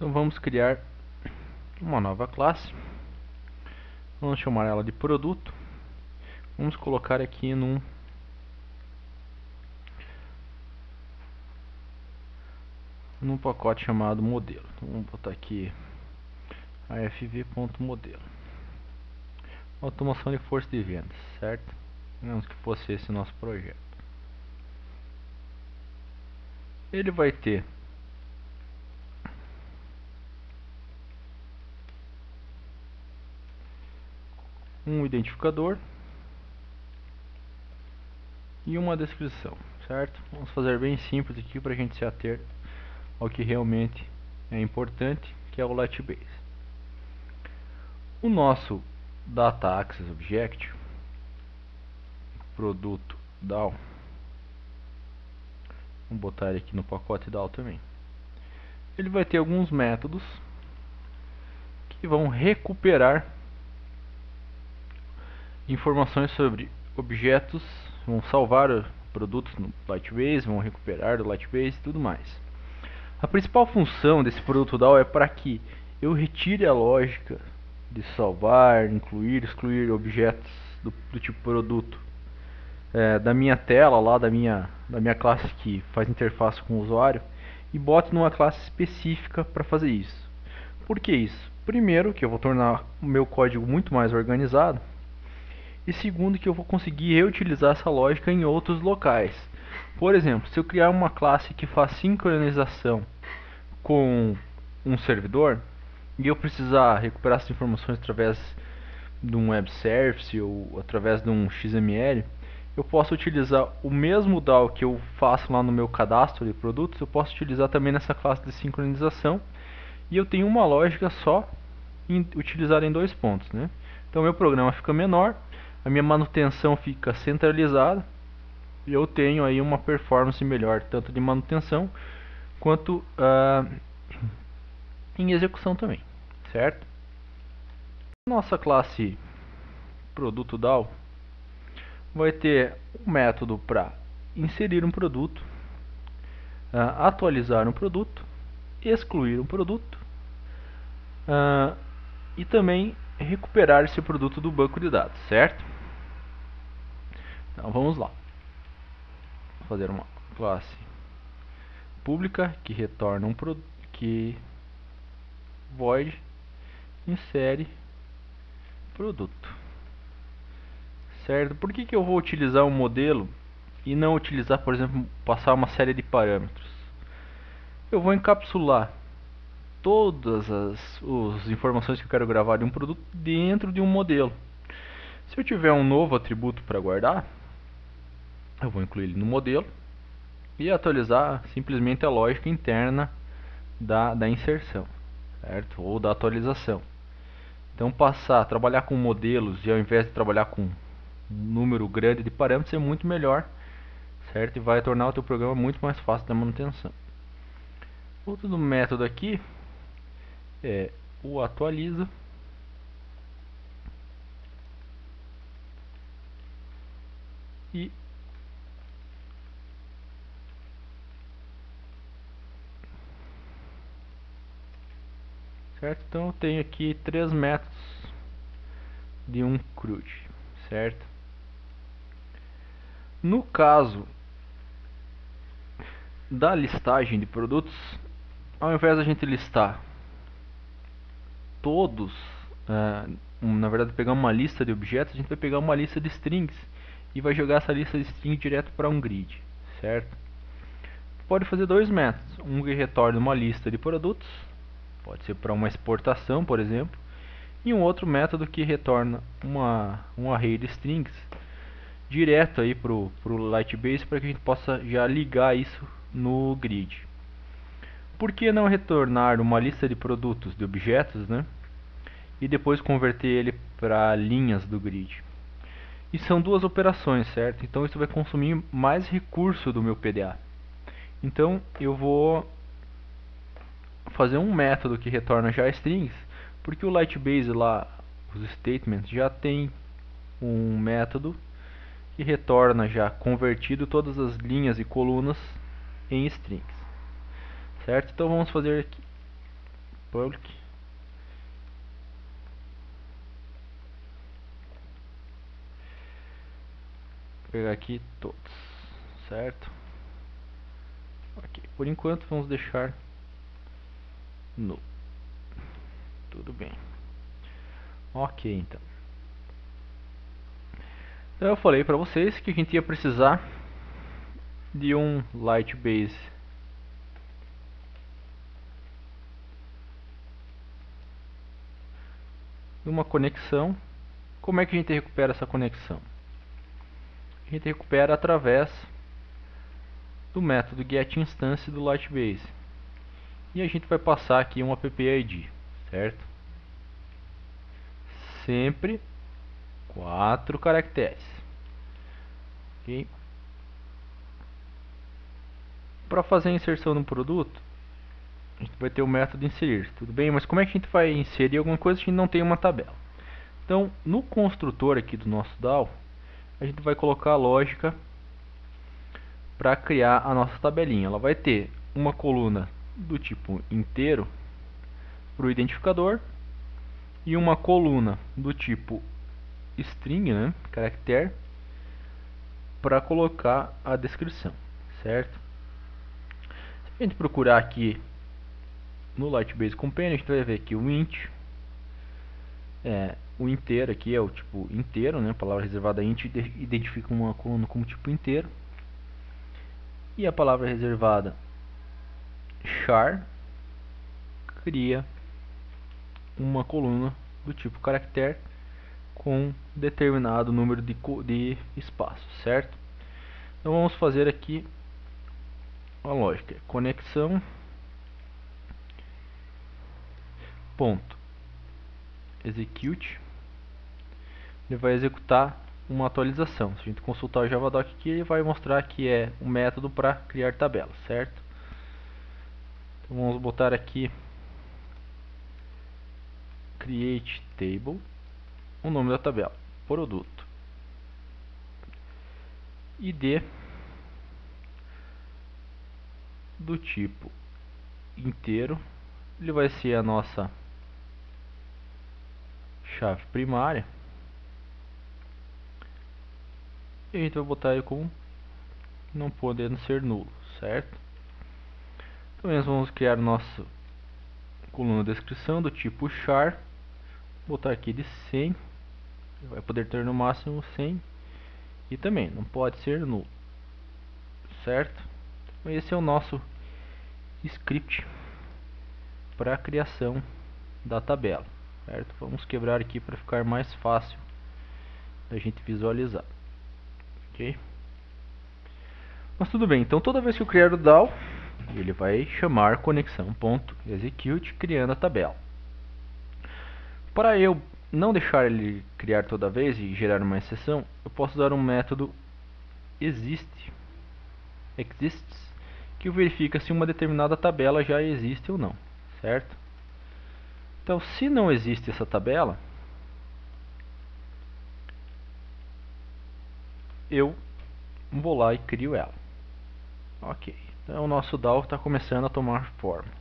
Então vamos criar uma nova classe. Vamos chamar ela de produto. Vamos colocar aqui num pacote chamado modelo. Então, vamos botar aqui afv.modelo. Automação de força de vendas, certo? Digamos que fosse esse nosso projeto. Ele vai ter um identificador e uma descrição, certo? Vamos fazer bem simples aqui para a gente se ater ao que realmente é importante, que é o Lightbase. O nosso Data Access Object, produto DAO, vamos botar ele aqui no pacote DAO também. Ele vai ter alguns métodos que vão recuperar informações sobre objetos, vão salvar produtos no Lightbase, vão recuperar do Lightbase e tudo mais. A principal função desse produto DAO é para que eu retire a lógica de salvar, incluir, excluir objetos do tipo produto da minha tela lá, da minha classe que faz interface com o usuário, e bote numa classe específica para fazer isso. Por que isso? Primeiro, que eu vou tornar o meu código muito mais organizado, e segundo, que eu vou conseguir reutilizar essa lógica em outros locais. Por exemplo, se eu criar uma classe que faz sincronização com um servidor e eu precisar recuperar essas informações através de um web service ou através de um XML, eu posso utilizar o mesmo DAO que eu faço lá no meu cadastro de produtos, eu posso utilizar também nessa classe de sincronização, e eu tenho uma lógica só utilizada em dois pontos, né? Então meu programa fica menor, a minha manutenção fica centralizada, e eu tenho aí uma performance melhor, tanto de manutenção quanto em execução também, certo? Nossa classe produto DAO vai ter um método para inserir um produto, atualizar um produto, excluir um produto e também recuperar esse produto do banco de dados, certo? Então vamos lá. Vou fazer uma classe pública que retorna um produto, que void insere produto, certo? Por que eu vou utilizar um modelo e não utilizar, por exemplo, passar uma série de parâmetros? Eu vou encapsular todas as informações que eu quero gravar de um produto dentro de um modelo. Se eu tiver um novo atributo para guardar, eu vou incluir ele no modelo e atualizar simplesmente a lógica interna da inserção, certo? Ou da atualização. Então passar a trabalhar com modelos e ao invés de trabalhar com um número grande de parâmetros é muito melhor, certo? E vai tornar o teu programa muito mais fácil da manutenção. Outro método aqui é o atualiza, e certo? Então eu tenho aqui três métodos de um CRUD, certo? No caso da listagem de produtos, ao invés da gente listar todos, na verdade pegar uma lista de objetos, a gente vai pegar uma lista de strings e vai jogar essa lista de strings direto para um grid, certo? Pode fazer dois métodos, um que retorna uma lista de produtos, pode ser para uma exportação, por exemplo, e um outro método que retorna um array de strings direto aí pro Lightbase para que a gente possa já ligar isso no grid. Por que não retornar uma lista de produtos, de objetos, né? E depois converter ele para linhas do grid? E são duas operações, certo? Então isso vai consumir mais recurso do meu PDA. Então eu vou fazer um método que retorna já strings, porque o Lightbase lá, os statements, já tem um método que retorna já convertido todas as linhas e colunas em strings, certo? Então vamos fazer aqui public. Vou pegar aqui todos, certo? Ok, por enquanto vamos deixar no. Tudo bem. Ok, então. Então eu falei para vocês que a gente ia precisar de um Lightbase e uma conexão. Como é que a gente recupera essa conexão? A gente recupera através do método getInstance do Lightbase. E a gente vai passar aqui um app-id, certo? Sempre 4 caracteres. Ok? Para fazer a inserção no produto, a gente vai ter o método inserir, tudo bem? Mas como é que a gente vai inserir alguma coisa se a gente não tem uma tabela? Então, no construtor aqui do nosso DAO, a gente vai colocar a lógica para criar a nossa tabelinha. Ela vai ter uma coluna do tipo inteiro para o identificador e uma coluna do tipo string, né, caractere, para colocar a descrição, certo? Se a gente procurar aqui no Lightbase Companion, a gente vai ver que o int, o inteiro aqui é o tipo inteiro, né, a palavra reservada int identifica uma coluna como tipo inteiro, e a palavra reservada char cria uma coluna do tipo caractere com determinado número de espaços, certo? Então vamos fazer aqui a lógica: conexão ponto execute. Ele vai executar uma atualização. Se a gente consultar o Javadoc aqui, ele vai mostrar que é um método para criar tabelas, certo? Então vamos botar aqui create table, o nome da tabela, produto, id do tipo inteiro. Ele vai ser a nossa chave primária e a gente vai botar ele como não podendo ser nulo, certo? Então nós vamos criar nossa coluna de descrição do tipo char, botar aqui de 100, vai poder ter no máximo 100 e também não pode ser nulo, certo? Então esse é o nosso script para a criação da tabela, certo? Vamos quebrar aqui para ficar mais fácil da gente visualizar, ok? Mas tudo bem, então toda vez que eu criar o DAO, ele vai chamar conexão.execute criando a tabela. Para eu não deixar ele criar toda vez e gerar uma exceção, eu posso usar um método exists, que verifica se uma determinada tabela já existe ou não, certo? Então, se não existe essa tabela, eu vou lá e crio ela. Ok, então o nosso DAO está começando a tomar forma.